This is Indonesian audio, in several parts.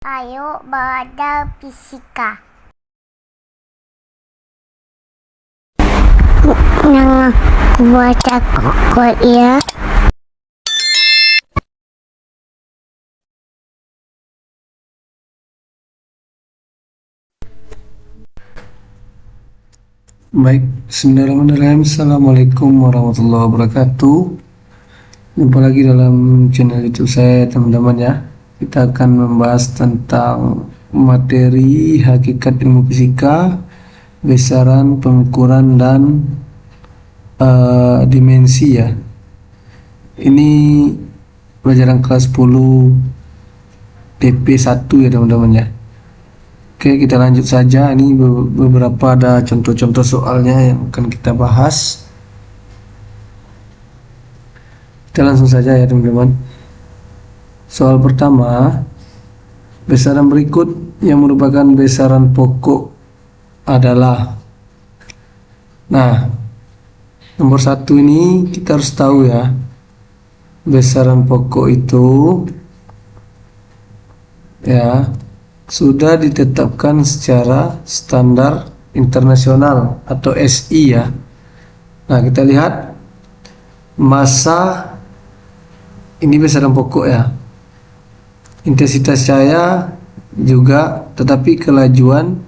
Ayo belajar fisika. Yang baca kok ya. Baik, bismillahirrahmanirrahim. Assalamualaikum warahmatullahi wabarakatuh. Jumpa lagi dalam channel YouTube saya, teman-teman ya. Kita akan membahas tentang materi hakikat ilmu fisika, besaran, pengukuran, dan dimensi ya. Ini pelajaran kelas 10 TP1 ya teman-teman ya. Oke, kita lanjut saja. Ini beberapa ada contoh-contoh soalnya yang akan kita bahas. Kita langsung saja ya teman-teman. Soal pertama, besaran berikut yang merupakan besaran pokok adalah. Nah, nomor 1 ini kita harus tahu ya. Besaran pokok itu ya sudah ditetapkan secara standar internasional atau SI ya. Nah, kita lihat massa ini besaran pokok ya. Intensitas cahaya juga, tetapi kelajuan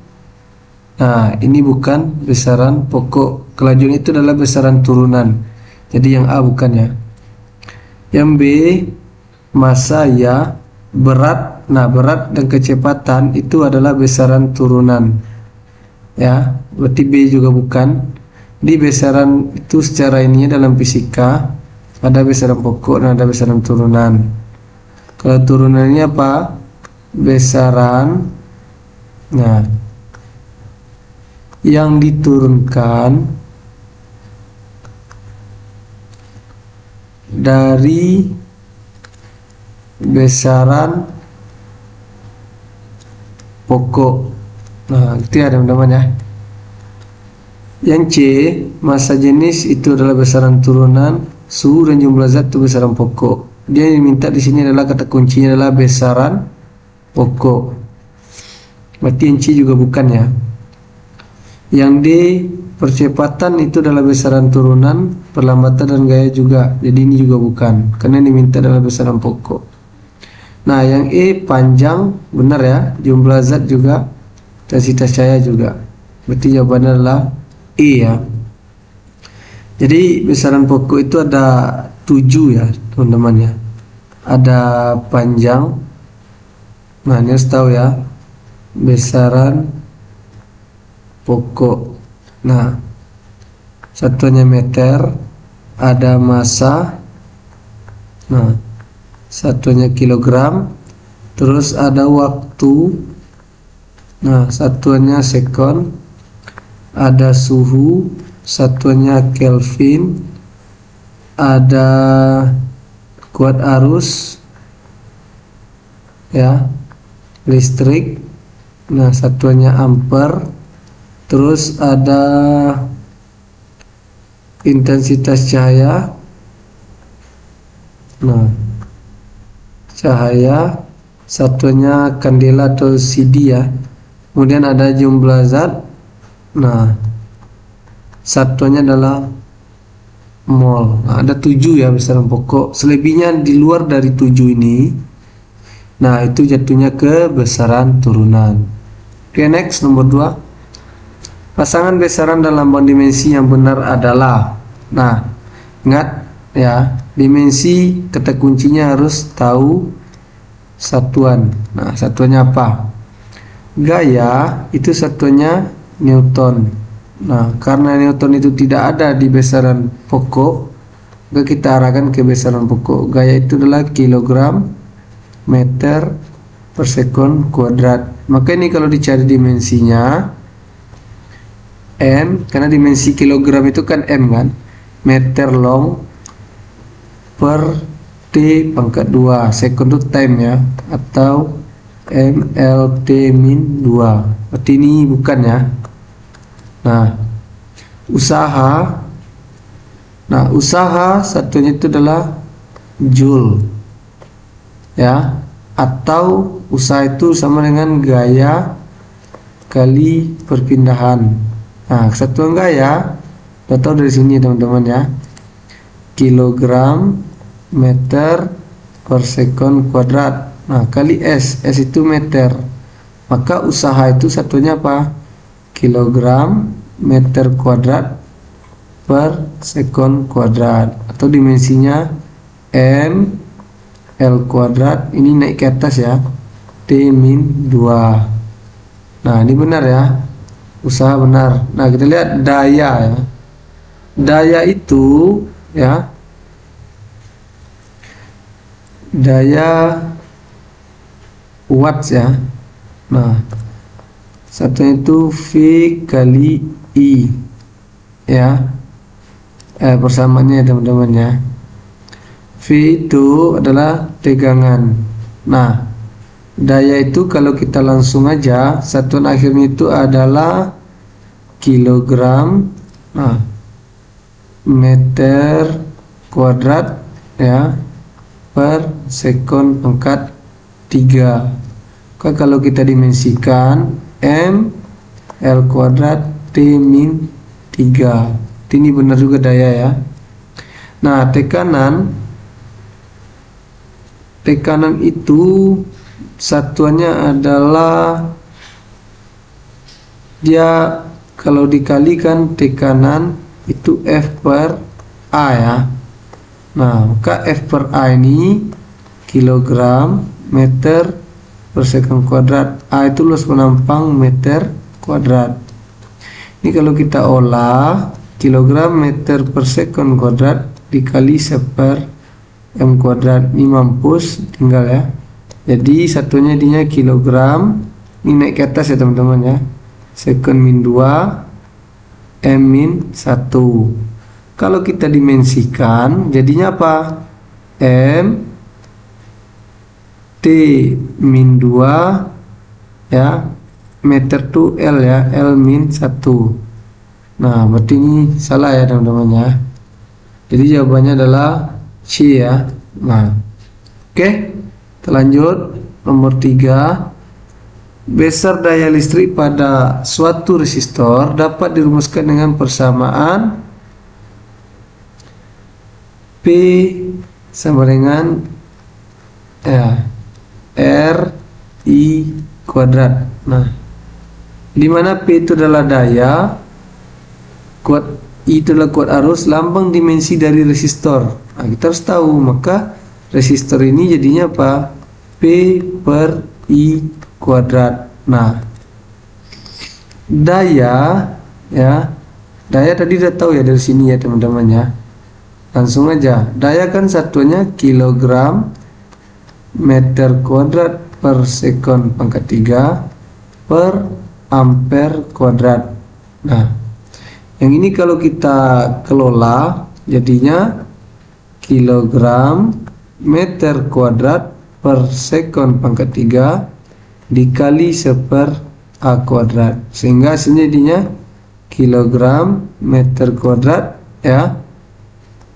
nah ini bukan besaran pokok. Kelajuan itu adalah besaran turunan. Jadi yang A bukan ya. Yang B massa ya, berat. Nah, berat dan kecepatan itu adalah besaran turunan ya, berarti B juga bukan. Di besaran itu secara ini dalam fisika ada besaran pokok dan ada besaran turunan. Kalau turunannya apa? Besaran nah yang diturunkan dari besaran pokok. Nah, itu ya teman-teman ya. Yang C, massa jenis itu adalah besaran turunan, suhu dan jumlah zat itu besaran pokok. Dia yang diminta di sini adalah kata kuncinya adalah besaran pokok. Berarti yang C juga bukan ya. Yang D, percepatan itu adalah besaran turunan, perlambatan dan gaya juga. Jadi ini juga bukan, karena yang diminta adalah besaran pokok. Nah, yang E panjang, benar ya, jumlah zat juga, intensitas cahaya juga. Berarti jawabannya adalah E ya. Jadi besaran pokok itu ada 7 ya teman-teman ya. Ada panjang. Nah, ini harus tahu ya, besaran pokok. Nah, satuannya meter. Ada massa. Nah, satuannya kilogram. Terus ada waktu. Nah, satuannya sekon. Ada suhu, satuannya Kelvin. Ada kuat arus ya, listrik. Nah, satuannya ampere. Terus ada intensitas cahaya. Nah, cahaya satuannya kandela atau CD ya. Kemudian ada jumlah zat. Nah, satuannya adalah mol. Nah, ada 7 ya besaran pokok. Selebihnya di luar dari 7 ini, nah itu jatuhnya ke besaran turunan. Oke, next nomor 2. Pasangan besaran dan lambang dimensi yang benar adalah. Nah, ingat ya, dimensi kata kuncinya harus tahu satuan. Nah, satuannya apa? Gaya itu satuannya Newton. Nah, karena Newton itu tidak ada di besaran pokok, maka kita arahkan ke besaran pokok. Gaya itu adalah kilogram meter per sekon kuadrat. Maka ini kalau dicari dimensinya M, karena dimensi kilogram itu kan M kan, meter long per T pangkat 2, sekon itu time ya, atau MLT min 2. Berarti ini bukan ya. Nah, usaha. Nah, usaha satunya itu adalah joule ya. atau usaha itu sama dengan gaya kali perpindahan. Nah, kesatuan gaya kita tahu dari sini teman-teman ya, kilogram meter per sekon kuadrat. Nah, kali S itu meter, maka usaha itu satunya apa? Kilogram meter kuadrat per sekon kuadrat, atau dimensinya M L kuadrat, ini naik ke atas ya, T-2. Nah, ini benar ya, usaha benar. Nah, kita lihat daya ya. Daya itu ya, daya watts ya. Nah, satunya itu V kali I ya. Persamaannya teman-teman ya. V itu adalah tegangan. Nah, daya itu kalau kita langsung aja, satuan akhirnya itu adalah kilogram meter kuadrat ya per sekon pangkat 3. Maka kalau kita dimensikan M L kuadrat T-3. Ini benar juga daya ya. Nah, tekanan itu satuannya adalah, dia kalau dikalikan tekanan itu F per A ya. Nah, maka F per A ini kilogram meter per sekon kuadrat. A itu luas penampang meter kuadrat. Ini kalau kita olah, kilogram meter per sekon kuadrat dikali 1/m kuadrat, ini mampus tinggal ya. Jadi satunya dinya kilogram, ini naik ke atas ya teman-teman ya, sekon -2 M-1. Kalau kita dimensikan jadinya apa? M T-2 ya, meter to L ya, L-1. Nah, berarti ini salah ya teman-teman ya. Jadi jawabannya adalah C ya. Nah, oke, kita lanjut. Nomor 3, besar daya listrik pada suatu resistor dapat dirumuskan dengan persamaan P sama dengan ya, R I kuadrat. Nah, di mana P itu adalah daya, kuat I itu adalah kuat arus, lambang dimensi dari resistor. Nah, kita harus tahu, maka resistor ini jadinya apa? P per I kuadrat. Nah, daya ya, daya tadi udah tahu ya dari sini ya teman-teman ya. Langsung aja, daya kan satuannya kilogram meter kuadrat per sekon pangkat 3 per ampere kuadrat. Nah, yang ini kalau kita kelola jadinya kilogram meter kuadrat per sekon pangkat 3 dikali 1/A kuadrat, sehingga hasilnya jadinya kilogram meter kuadrat ya,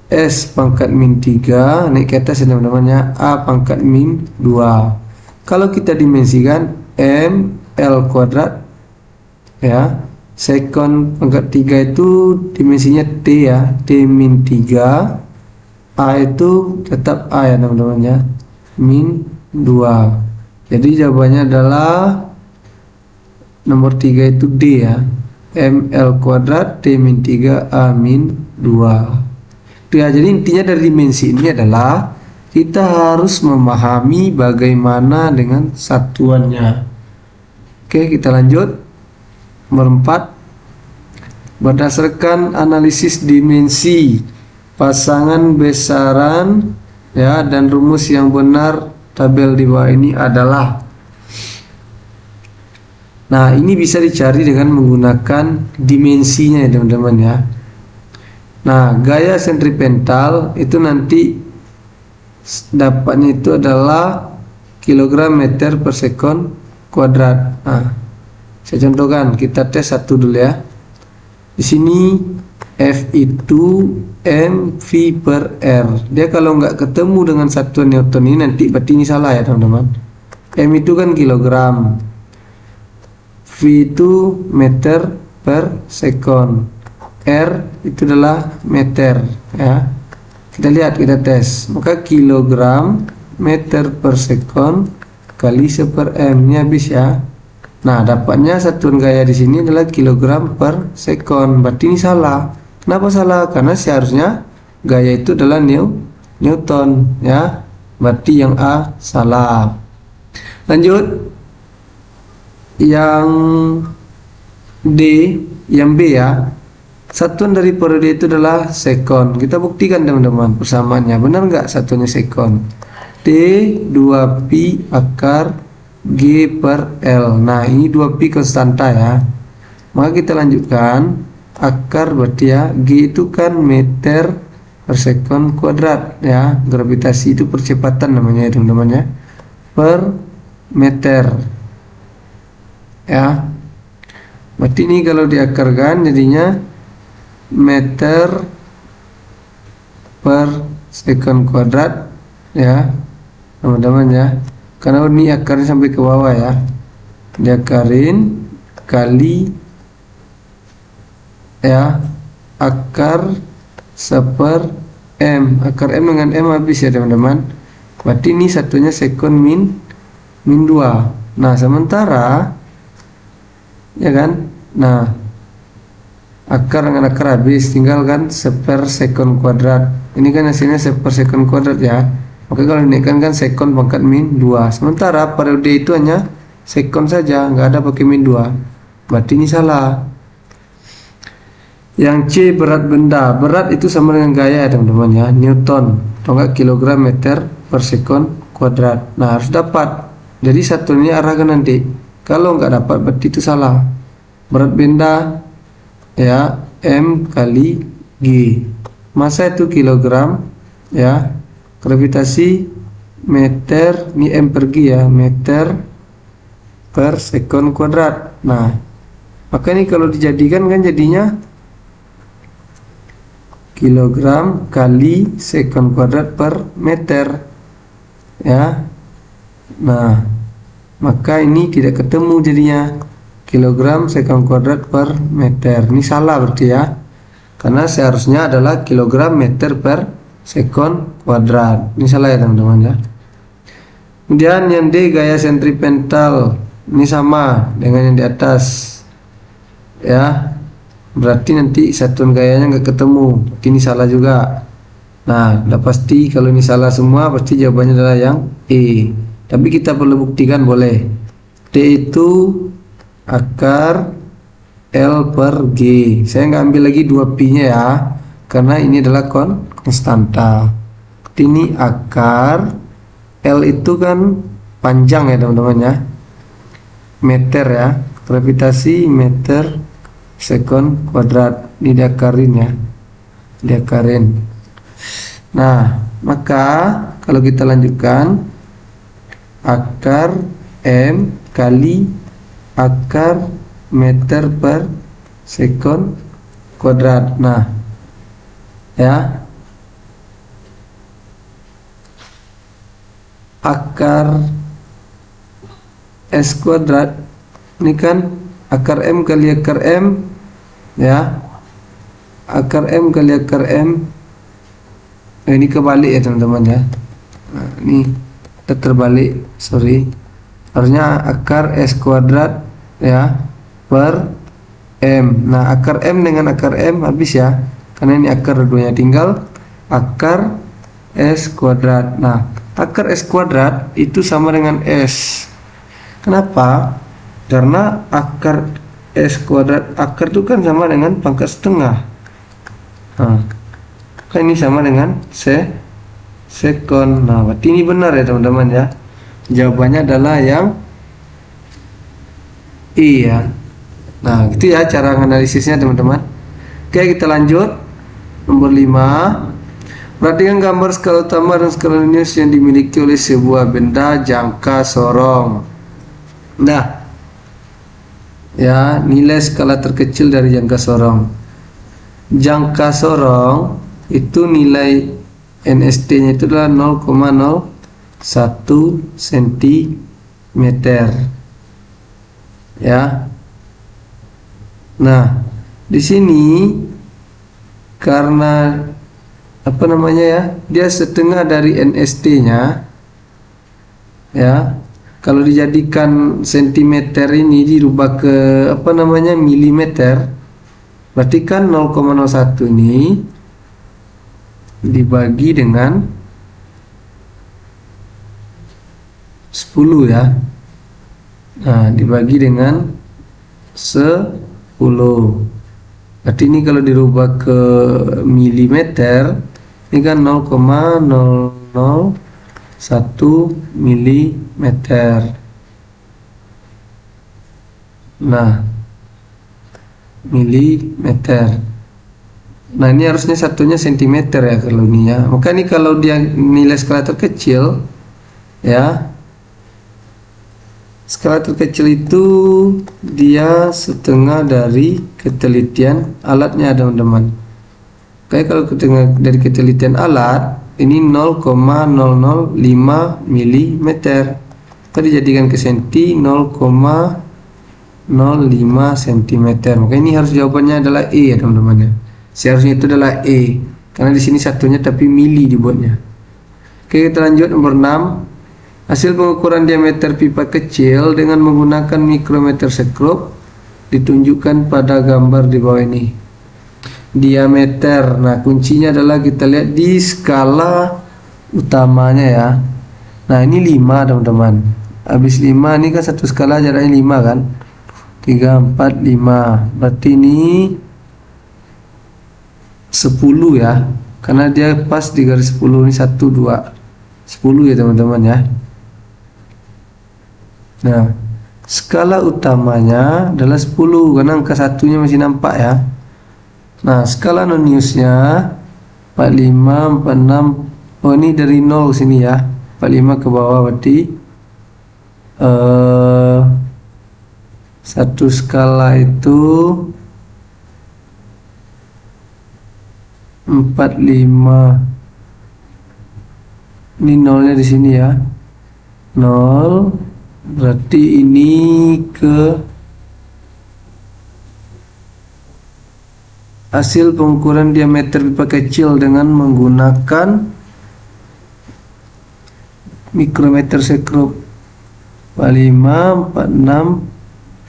S pangkat -3 naik ke atas ya teman-teman ya, A pangkat -2. Kalau kita dimensikan M L kuadrat ya, sekon pangkat 3 itu dimensinya T ya, T-3, A itu tetap A ya teman-teman ya, -2. Jadi jawabannya adalah nomor 3 itu D ya, ML kuadrat T-3 A-2. Ya, jadi intinya dari dimensi ini adalah kita harus memahami bagaimana dengan satuannya. Oke, kita lanjut. Nomor 4, berdasarkan analisis dimensi pasangan besaran ya dan rumus yang benar, tabel di bawah ini adalah. Nah, ini bisa dicari dengan menggunakan dimensinya ya teman-teman ya. Nah, gaya sentripetal itu nanti dapatnya itu adalah kilogram meter per sekon kuadrat. Nah, saya contohkan, kita tes satu dulu ya. Di sini F itu mv per R. Dia kalau nggak ketemu dengan satuan Newton ini nanti berarti ini salah ya teman-teman. M itu kan kilogram, V itu meter per sekon, R itu adalah meter ya. Kita lihat, kita tes. Maka kilogram meter per sekon kali 1/m, ini habis ya. Nah, dapatnya satuan gaya di sini adalah kilogram per sekon. Berarti ini salah. Kenapa salah? Karena seharusnya gaya itu adalah Newton ya. Berarti yang A salah. Lanjut. Yang D, yang B ya. Satuan dari periode itu adalah sekon. Kita buktikan teman-teman persamaannya. Benar nggak satuannya sekon? T 2pi akar G per L. Nah, ini 2pi konstanta ya. Maka kita lanjutkan. Akar berarti ya, G itu kan meter per sekon kuadrat ya. Gravitasi itu percepatan namanya ya teman-teman ya. Per meter ya. Berarti ini kalau diakarkan jadinya meter per sekon kuadrat ya teman-teman ya. Karena ini akarnya sampai ke bawah ya, diakarin kali ya akar 1/m. Akar M dengan M habis ya teman-teman. Berarti ini satunya sekon min 2. Nah, sementara ya kan, nah akar dengan akar habis, tinggal kan 1/sekon kuadrat. Ini kan hasilnya 1/sekon kuadrat ya. Maka kalau dinaikkan kan sekon pangkat min 2. Sementara periode itu hanya sekon saja, nggak ada pakai min 2. Berarti ini salah. Yang C, berat benda. Berat itu sama dengan gaya ya teman-teman ya, Newton atau enggak kilogram meter per sekon kuadrat. Nah, harus dapat. Jadi satuannya arahkan nanti. Kalau nggak dapat berarti itu salah. Berat benda ya M kali G. Massa itu kilogram ya. Gravitasi meter, ini M per G ya, meter per sekon kuadrat. Nah, maka ini kalau dijadikan kan jadinya kilogram kali sekon kuadrat per meter ya. Nah, maka ini tidak ketemu jadinya, kilogram sekon kuadrat per meter. Ini salah berarti ya, karena seharusnya adalah kilogram meter per sekon kuadrat. Ini salah ya teman-teman ya. Kemudian yang D, gaya sentripetal. Ini sama dengan yang di atas ya. Berarti nanti satuan gayanya nggak ketemu. Ini salah juga. Nah, udah pasti kalau ini salah semua, pasti jawabannya adalah yang E. Tapi kita perlu buktikan boleh. D itu akar L per G. Saya nggak ambil lagi 2pi nya ya, karena ini adalah konstanta. Ini akar L itu kan panjang ya teman-teman ya, meter ya, gravitasi meter sekon kuadrat. Ini diakarin ya, diakarin. Nah, maka kalau kita lanjutkan, akar M kali akar meter per sekon kuadrat. Nah ya, akar S kuadrat ini kan akar M kali akar M ya, akar M kali akar M. Ini kebalik ya teman-teman ya. Nah, ini terbalik, sorry, harusnya akar S kuadrat ya per M. Nah, akar M dengan akar M habis ya, karena ini akar duanya, tinggal akar S kuadrat. Nah, akar S kuadrat itu sama dengan S. Kenapa? Karena akar S kuadrat, akar itu kan sama dengan pangkat setengah. Nah, kan ini sama dengan sekon. Nah, berarti ini benar ya teman-teman ya. Jawabannya adalah yang I ya. Nah, gitu ya cara analisisnya teman-teman. Oke, kita lanjut. Nomor 5. Perhatikan gambar skala utama dan skala linius yang dimiliki oleh sebuah benda jangka sorong. Nah, ya, nilai skala terkecil dari jangka sorong. Jangka sorong itu nilai NST-nya itu adalah 0,01 cm meter. Ya. Nah, di sini karena apa namanya ya, dia setengah dari NST-nya. Ya. Kalau dijadikan sentimeter ini dirubah ke apa namanya milimeter, berarti kan 0,01 ini dibagi dengan 10 ya. Nah, dibagi dengan 10. Berarti ini kalau dirubah ke milimeter, ini kan 0,001 milimeter. Nah, milimeter. Nah, ini harusnya satunya sentimeter ya kalau ini ya. Maka ini kalau dia nilai skala terkecil ya, skala terkecil itu dia setengah dari ketelitian alatnya, teman-teman. Oke, kalau dari ketelitian alat ini 0,005 mm. Kita dijadikan ke senti 0,05 cm. Maka ini harus jawabannya adalah E ya, teman-teman ya. Seharusnya itu adalah E karena di sini satunya tapi mili dibuatnya. Oke, kita lanjut nomor 6. Hasil pengukuran diameter pipa kecil dengan menggunakan mikrometer sekrup ditunjukkan pada gambar di bawah ini. Diameter. Nah, kuncinya adalah kita lihat di skala utamanya ya. Nah, ini 5, teman-teman. Habis 5 ini kan satu skala jaraknya 5 kan. 3, 4, 5. Berarti ini 10 ya. Karena dia pas di garis 10 ini 1, 2. 10 ya, teman-teman ya. Nah, skala utamanya adalah 10 karena angka satunya masih nampak ya. Nah, skala noniusnya 45, 46. Oh, ini dari 0 sini ya. 45 ke bawah berarti satu skala itu 45. Ini nolnya di sini ya. 0. Berarti ini ke hasil pengukuran diameter pipa kecil dengan menggunakan mikrometer sekrup 45, 46,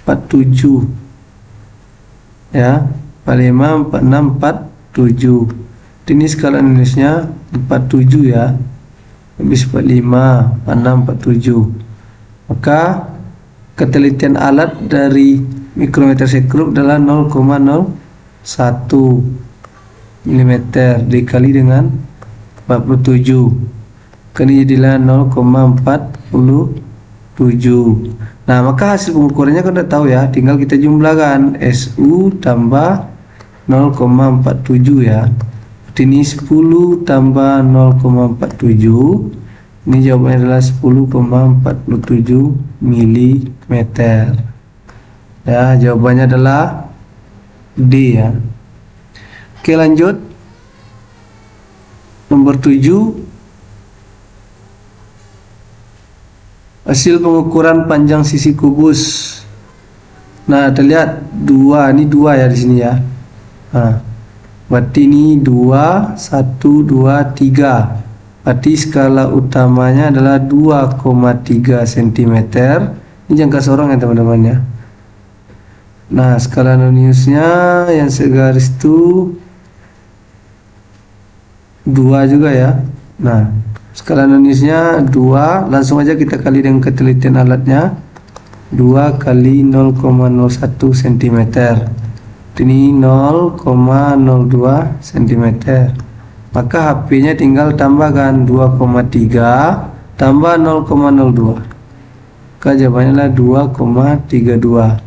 47 ya. 45, 46, 47. Ini skala Indonesia 47 ya. Habis 45, 46, 47. Maka ketelitian alat dari mikrometer sekrup adalah 0,01 mm dikali dengan 47. Ini jadilah 0,47. Nah, maka hasil pengukurannya kan udah tahu ya, tinggal kita jumlahkan SU tambah 0,47 ya. Ini 10 tambah 0,47. Ini jawabannya adalah 10,47 mm. Ya, jawabannya adalah D ya. Oke, lanjut. Nomor 7. Hasil pengukuran panjang sisi kubus. Nah, terlihat 2, ini 2 ya di sini ya. Nah, berarti ini 2, 1, 2, 3. Berarti skala utamanya adalah 2,3 cm. Ini jangka sorong ya, teman-teman ya. Nah, skala noniusnya yang segaris itu 2 juga ya. Nah, skala noniusnya 2. Langsung aja kita kali dengan ketelitian alatnya. 2 kali 0,01 cm. Ini 0,02 cm. Maka HP-nya tinggal tambahkan 2,3 tambah 0,02. Maka jawabannya adalah 2,32.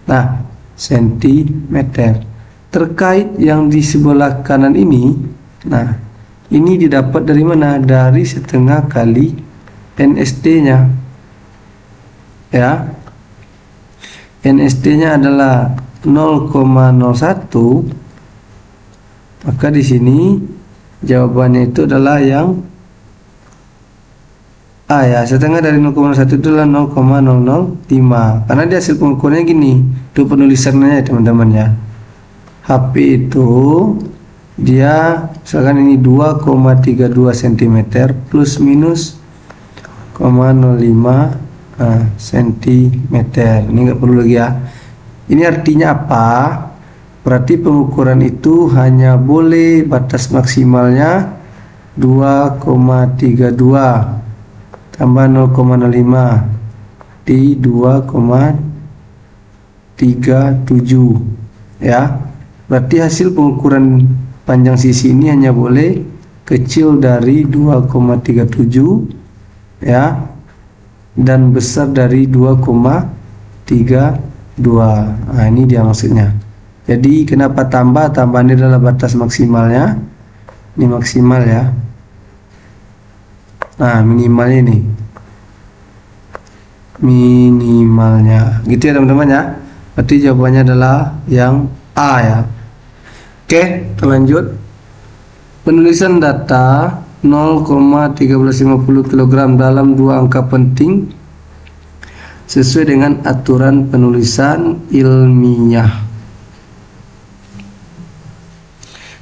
Nah, cm. Terkait yang di sebelah kanan ini, nah, ini didapat dari mana? Dari setengah kali NST-nya. Ya. NST-nya adalah 0,01. Maka di sini jawabannya itu adalah yang Ya, setengah dari 0,1 itu adalah 0,005. Karena dia hasil pengukurannya gini. Itu penulisannya ya teman-teman ya. HP itu dia misalkan ini 2,32 cm plus minus 0,05 cm. Ini nggak perlu lagi ya. Ini artinya apa? Berarti pengukuran itu hanya boleh batas maksimalnya 2,32 tambah 0,05 di 2,37 ya. Berarti hasil pengukuran panjang sisi ini hanya boleh kecil dari 2,37 ya, dan besar dari 2,32. Nah, ini dia maksudnya. Jadi kenapa tambahan ini adalah batas maksimalnya. Ini maksimal ya. Nah, minimalnya ini. Minimalnya. Gitu ya teman-teman ya. Berarti jawabannya adalah yang A ya. Oke, kita lanjut. Penulisan data 0,1350 kg dalam dua angka penting sesuai dengan aturan penulisan ilmiah.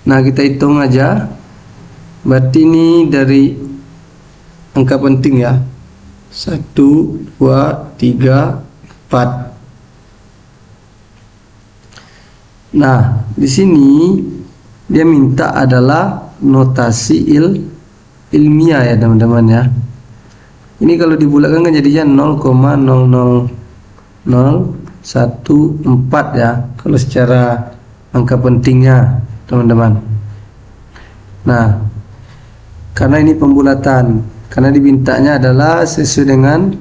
Nah, kita hitung aja. Berarti ini dari angka penting ya. 1, 2, 3, 4. Nah, di sini dia minta adalah notasi ilmiah ya teman-teman ya. Ini kalau dibulatkan kan jadinya 0,00014 ya kalau secara angka pentingnya teman-teman. Nah, karena ini pembulatan, karena dimintanya adalah sesuai dengan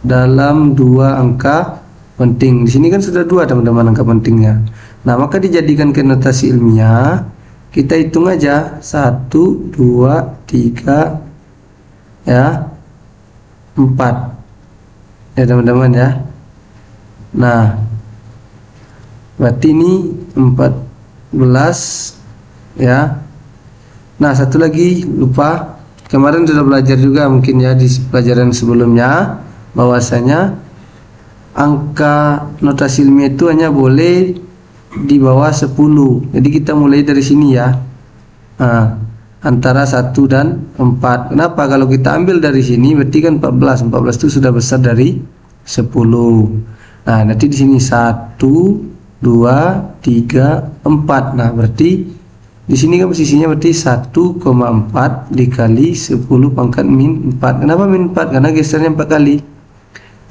dalam dua angka penting. Di sini kan sudah dua teman-teman angka pentingnya. Nah, maka dijadikan ke notasi ilmiah. Kita hitung aja 1, 2, 3 ya 4 ya teman-teman ya. Nah, berarti ini 14 ya. Nah, satu lagi lupa, kemarin sudah belajar juga mungkin ya di pelajaran sebelumnya, bahwasanya angka notasi ilmiah itu hanya boleh di bawah 10. Jadi kita mulai dari sini ya. Antara 1 dan 4. Kenapa? Kalau kita ambil dari sini berarti kan 14. 14 itu sudah besar dari 10. Nah, nanti di sini 1, 2, 3, 4. Nah, berarti di sini kan posisinya berarti 1,4 dikali 10 pangkat min 4. Kenapa min 4? Karena gesernya 4 kali.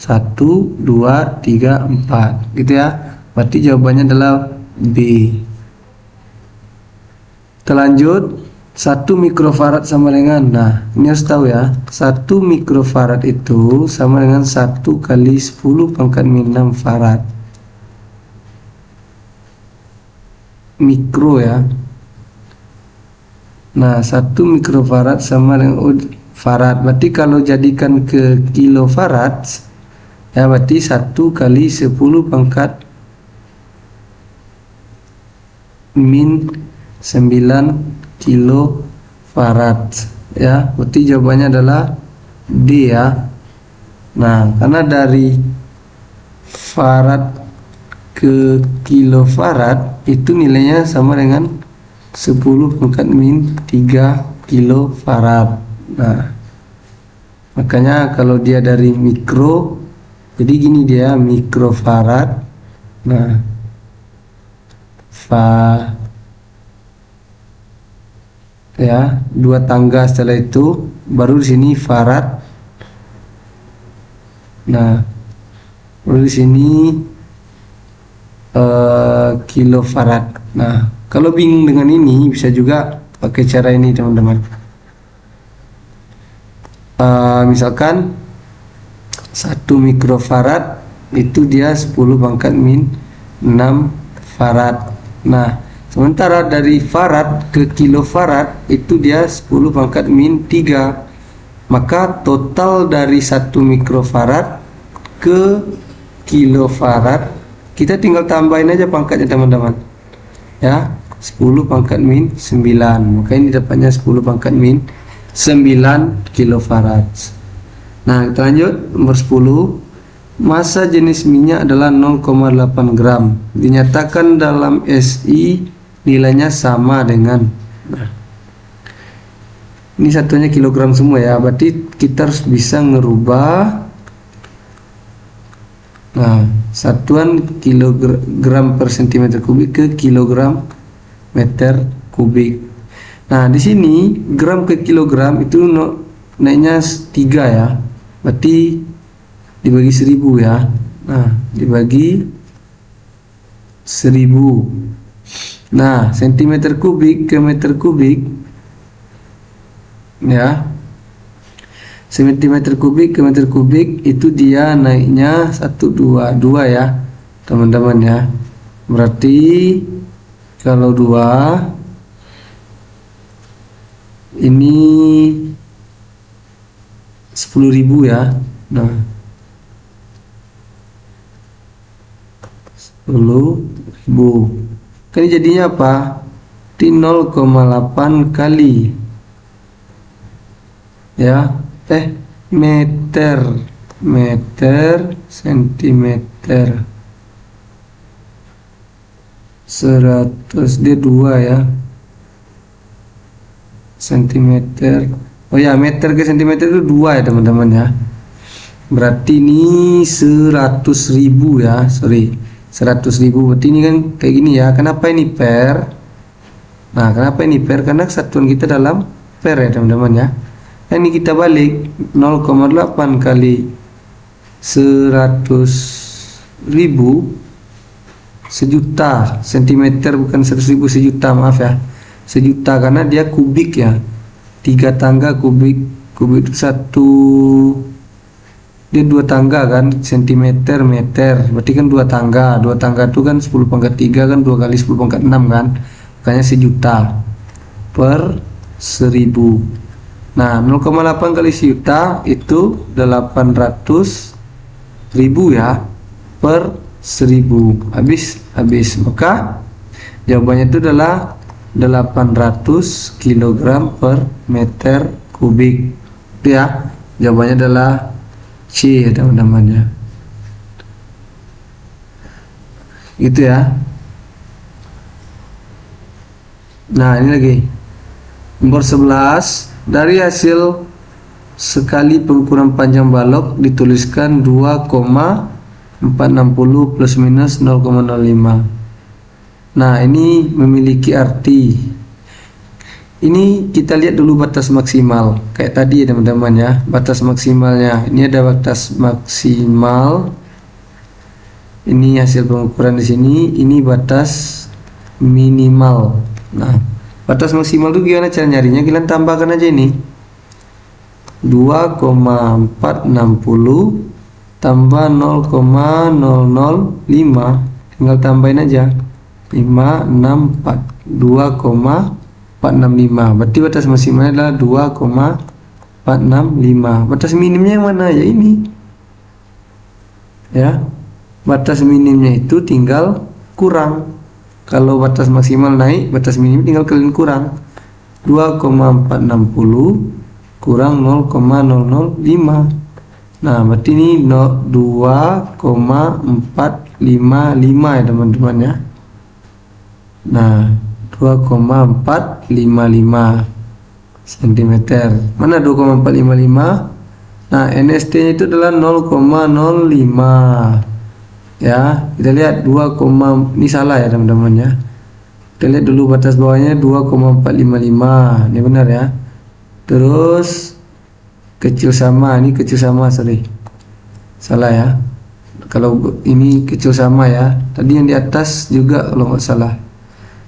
1, 2, 3, 4. Gitu ya. Berarti jawabannya adalah B. Kita lanjut. 1 mikrofarad sama dengan, nah ini harus tahu ya, 1 mikrofarad itu sama dengan 1 kali 10 pangkat min 6 farad. Mikro ya. Nah, 1 mikrofarad sama dengan farad. Berarti kalau jadikan ke kilofarad ya, berarti 1 kali 10 pangkat min 9 kilofarad ya. Berarti jawabannya adalah D ya. Nah, karena dari farad ke kilofarad itu nilainya sama dengan 10 pangkat min 3 kilofarad. Nah, makanya kalau dia dari mikro, jadi gini dia mikrofarad. Nah, ya, 2 tangga setelah itu baru di sini farad. Nah, baru di sini kilofarad. Nah, kalau bingung dengan ini bisa juga pakai cara ini teman-teman. Misalkan 1 mikrofarad itu dia 10 pangkat min 6 farad. Nah, sementara dari farad ke kilofarad itu dia 10 pangkat min 3. Maka total dari 1 mikrofarad ke kilofarad kita tinggal tambahin aja pangkatnya teman-teman. Ya, 10 pangkat min 9. Maka ini dapatnya 10 pangkat min 9 kilofarad. Nah, kita lanjut nomor 10. Massa jenis minyak adalah 0,8 gram. Dinyatakan dalam SI nilainya sama dengan. Nah, ini satunya kilogram semua ya. Berarti kita harus bisa ngerubah. Nah, satuan kilogram per centimeter kubik ke kilogram meter kubik. Nah, di sini gram ke kilogram itu naiknya 3 ya. Berarti dibagi 1000 ya. Nah, dibagi 1000. Nah, sentimeter kubik ke meter kubik ya. Sentimeter kubik ke meter kubik itu dia naiknya 2 ya, teman-teman ya. Berarti kalau 2 ini 10.000 ya. Nah, 10.000 kan jadinya apa? Di 0,8 kali ya, meter sentimeter 100 dia 2 ya, sentimeter. Oh ya, meter ke sentimeter itu 2 ya teman-teman ya. Berarti ini 100.000 ya, 100.000. Berarti ini kan kayak gini ya. Kenapa ini per? Nah, kenapa ini per? Karena kesatuan kita dalam per ya teman-teman ya. Nah, ini kita balik 0,8 kali 100.000 sejuta sentimeter, bukan 100.000, sejuta, maaf ya, sejuta karena dia kubik ya. 3 tangga kubik itu 1, dia 2 tangga kan, sentimeter meter, berarti kan 2 tangga. 2 tangga itu kan 10⁻³ kan, 2 kali 10⁻⁶ kan, makanya sejuta per 1000. Nah, 0,8 kali sejuta itu 800.000 ya per 1000. Habis. Maka jawabannya itu adalah 800 kg per meter kubik. Itu ya. Jawabannya adalah C ya teman-teman ya. Gitu ya. Nah, ini lagi. Nomor 11. Dari hasil sekali pengukuran panjang balok dituliskan 2,460 plus minus 0,05. Nah, ini memiliki arti. Ini kita lihat dulu batas maksimal. Kayak tadi ya teman-teman ya, batas maksimalnya. Ini ada batas maksimal. Ini hasil pengukuran di sini. Ini batas minimal. Nah, batas maksimal itu gimana cara nyarinya? Kalian tambahkan aja ini 2,460 tambah 0,005, tinggal tambahin aja 564, 2,465. Berarti batas maksimalnya adalah 2,465. Batas minimnya yang mana? Ya ini ya, batas minimnya itu tinggal kurang. Kalau batas maksimal naik, batas minim tinggal kalian kurang. 2,460 kurang 0,005. Nah, berarti ini 2,455 ya teman-teman ya. Nah, 2,455 cm. Mana 2,455? Nah, NST-nya itu adalah 0,05. Ya, kita lihat 2, ini salah ya teman-teman ya. Kita lihat dulu batas bawahnya 2,455. Ini benar ya. Terus kecil sama, ini kecil sama, sorry, salah ya. Kalau ini kecil sama ya. Tadi yang di atas juga kalau nggak salah.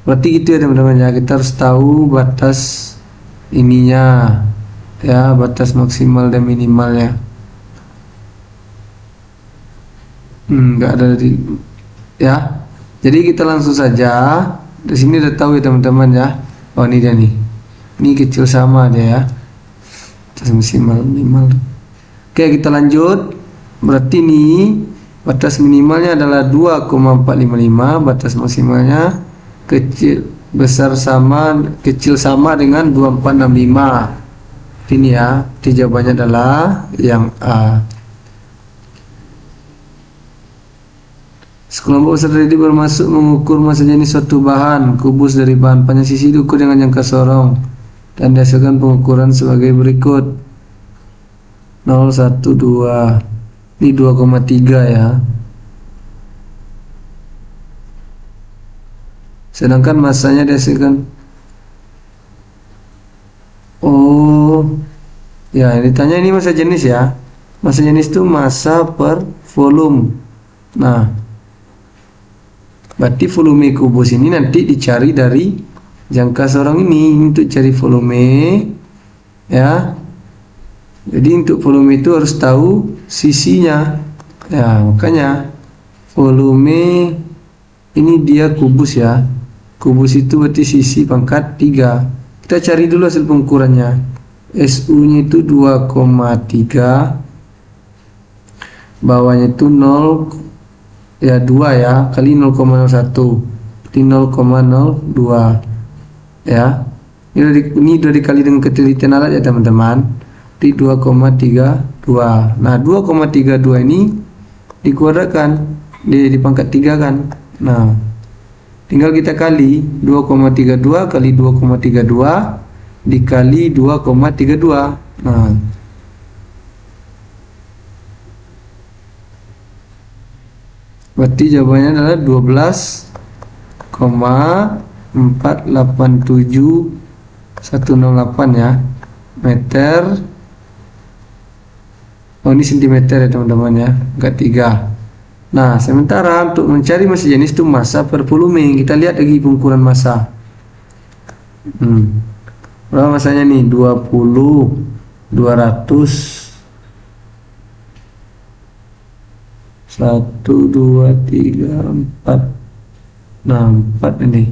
Berarti gitu ya teman-teman ya. Kita harus tahu batas ininya ya, batas maksimal dan minimalnya. Nggak ada di ya. Jadi kita langsung saja di sini udah tahu ya teman-teman ya. Oh, ini dia nih. Ini kecil sama dia ya. Batas maksimal minimal. Oke, kita lanjut. Berarti ini batas minimalnya adalah 2,455, batas maksimalnya kecil sama dengan 2465. ini ya. Jadi jawabannya adalah yang A. Sekelompok peserta didik bermaksud mengukur massa jenis suatu bahan kubus dari bahan panjang sisi diukur dengan jangka sorong dan dihasilkan pengukuran sebagai berikut. 0, 1, 2. Ini 2,3 ya. Sedangkan massanya dihasilkan. Oh, ya yang ditanya ini massa jenis ya. Massa jenis itu massa per volume. Nah, berarti volume kubus ini nanti dicari dari jangka sorong ini untuk cari volume ya. Jadi untuk volume itu harus tahu sisinya ya, makanya volume ini dia kubus ya. Kubus itu berarti sisi pangkat 3. Kita cari dulu hasil pengukurannya. SU nya itu 2,3, bawahnya itu 0 ya 2 ya kali 0,01 berarti 0,02 ya. Ini udah dikali dengan ketelitian alat ya teman-teman, di 2,32. Nah 2,32 ini dikuadratkan di pangkat 3 kan. Nah tinggal kita kali 2,32 kali 2,32 dikali 2,32. Nah berarti jawabannya adalah 12,487108 ya meter. Oh ini sentimeter ya teman-teman ya, enggak 3. Nah sementara untuk mencari massa jenis itu massa per volume, kita lihat lagi pengukuran massa. Berapa massanya nih? 20, 200, 1, 2, 3, 4. Nah 4 ini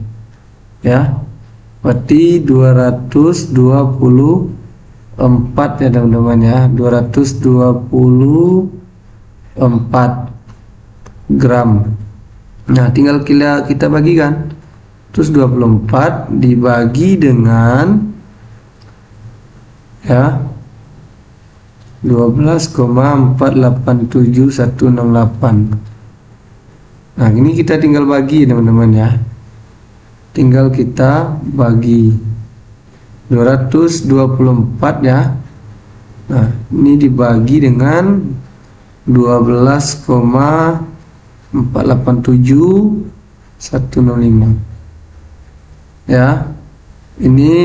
ya, berarti 224 ya teman-teman ya, 224 gram. Nah tinggal kita bagikan. Terus 24 dibagi dengan ya 12,487168. Nah ini kita tinggal bagi teman-teman ya, tinggal kita bagi 224 ya. Nah ini dibagi dengan 12,487105 ya. Ini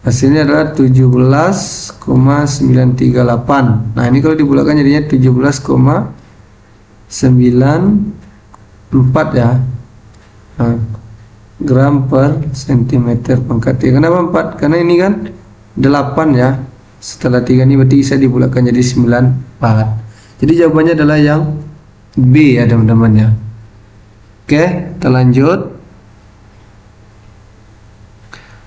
hasilnya adalah 17,938. Nah ini kalau dibulatkan jadinya 17,94 ya. Nah, gram per sentimeter pangkat 3. Kenapa 4? Karena ini kan 8 ya. Setelah 3 ini berarti bisa dibulatkan jadi 94. Jadi jawabannya adalah yang B ya teman-teman ya. Oke, kita lanjut.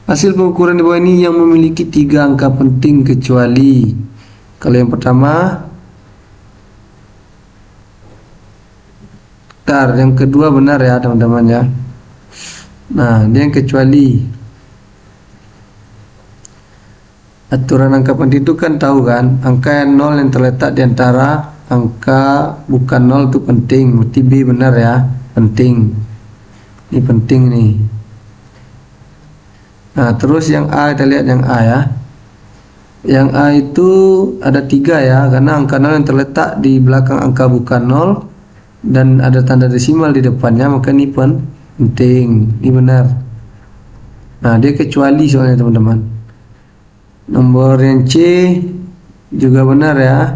Hasil pengukuran di bawah ini yang memiliki 3 angka penting kecuali. Kalau yang pertama, yang kedua benar ya teman-teman ya. Nah, dia yang kecuali. Aturan angka penting itu kan tahu kan, angka yang 0 yang terletak di antara angka bukan 0 itu penting, berarti B benar ya, penting. Ini penting nih. Nah terus yang A, kita lihat yang A ya. Yang A itu ada 3 ya, karena angka 0 yang terletak di belakang angka bukan 0 dan ada tanda desimal di depannya, maka ini penting, ini benar. Nah dia kecuali soalnya teman-teman. Nomor yang C juga benar ya,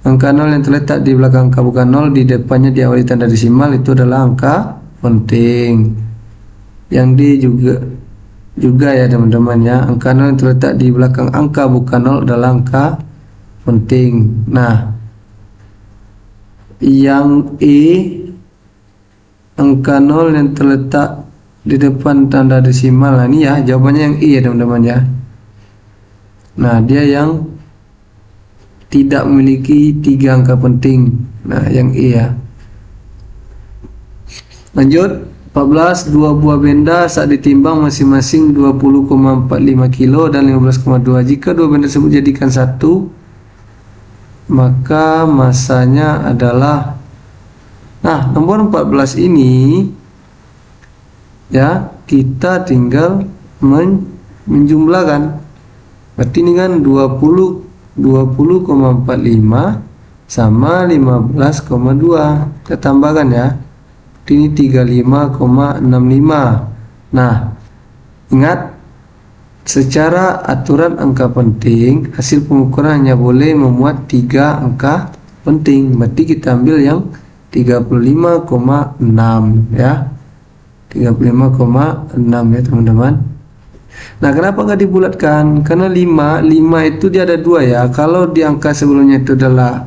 angka 0 yang terletak di belakang angka bukan 0 di depannya diawali tanda desimal itu adalah angka penting. Yang D juga ya teman-teman ya, angka 0 yang terletak di belakang angka bukan 0 adalah angka penting. Nah yang E, angka 0 yang terletak di depan tanda desimal. Nah ini ya jawabannya yang E ya teman-teman ya. Nah dia yang tidak memiliki 3 angka penting. Nah yang E ya. Lanjut, 14. Dua buah benda saat ditimbang masing-masing 20,45 kilo dan 15,2. Jika dua benda tersebut dijadikan satu, maka masanya adalah, nah, nomor 14 ini ya kita tinggal menjumlahkan. Berarti ini kan 20,45 sama 15,2. Kita tambahkan ya. Ini 35,65. Nah, ingat, secara aturan angka penting hasil pengukuran hanya boleh memuat 3 angka penting. Berarti kita ambil yang 35,6 ya. 35,6 ya teman-teman. Nah, kenapa nggak dibulatkan? Karena 5 itu dia ada 2 ya. Kalau di angka sebelumnya itu adalah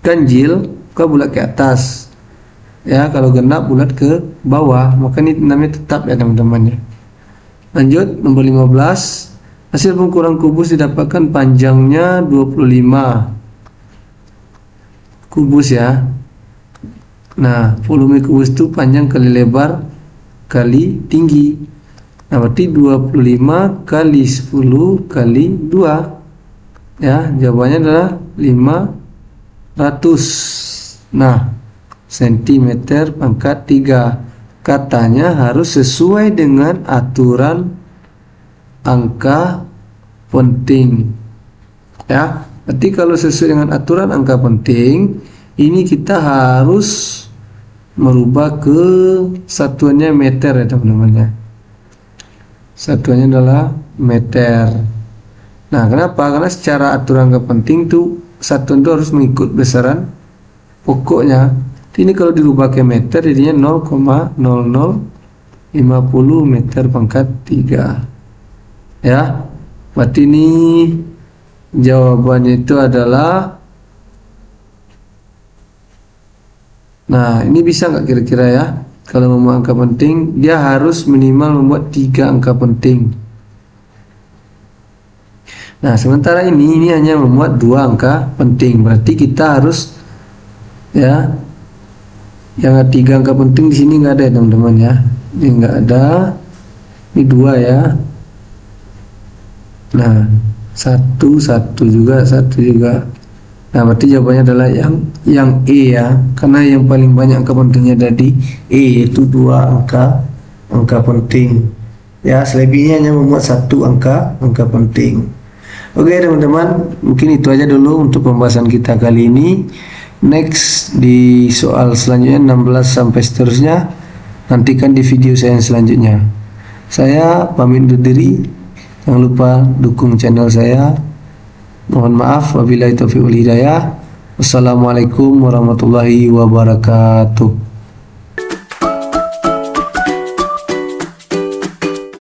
ganjil, maka bulat ke atas. Ya, kalau genap bulat ke bawah, maka ini namanya tetap ya teman-teman ya. Lanjut, nomor 15. Hasil pengukuran kubus didapatkan panjangnya 25 kubus ya. Nah, volume kubus itu panjang kali lebar kali tinggi. Nah, berarti 25 kali 10 kali 2. Ya, jawabannya adalah 500. Nah, sentimeter pangkat 3. Katanya harus sesuai dengan aturan angka penting. Ya, berarti kalau sesuai dengan aturan angka penting, ini kita harus merubah ke satuannya meter ya teman-teman ya. Satuannya adalah meter. Nah, kenapa? Karena secara aturan angka penting tuh satuan itu harus mengikut besaran pokoknya. Ini kalau dirubah ke meter jadinya 0,0050 meter pangkat 3 ya. Berarti ini jawabannya itu adalah, nah ini bisa nggak kira-kira ya, kalau membuat angka penting dia harus minimal membuat 3 angka penting. Nah, sementara ini hanya memuat 2 angka penting. Berarti kita harus ya, yang 3 angka penting di sini nggak ada ya teman-teman ya. Ini nggak ada. Ini 2 ya. Nah, satu juga. Nah, berarti jawabannya adalah yang E ya. Karena yang paling banyak angka pentingnya ada di E, yaitu 2 angka penting. Ya, selebihnya hanya memuat 1 angka penting. Oke teman-teman, mungkin itu aja dulu untuk pembahasan kita kali ini. Next di soal selanjutnya 16 sampai seterusnya, nantikan di video saya yang selanjutnya. Saya pamit undur diri. Jangan lupa dukung channel saya. Mohon maaf wabillahi taufiq wal hidayah. Wassalamualaikum warahmatullahi wabarakatuh.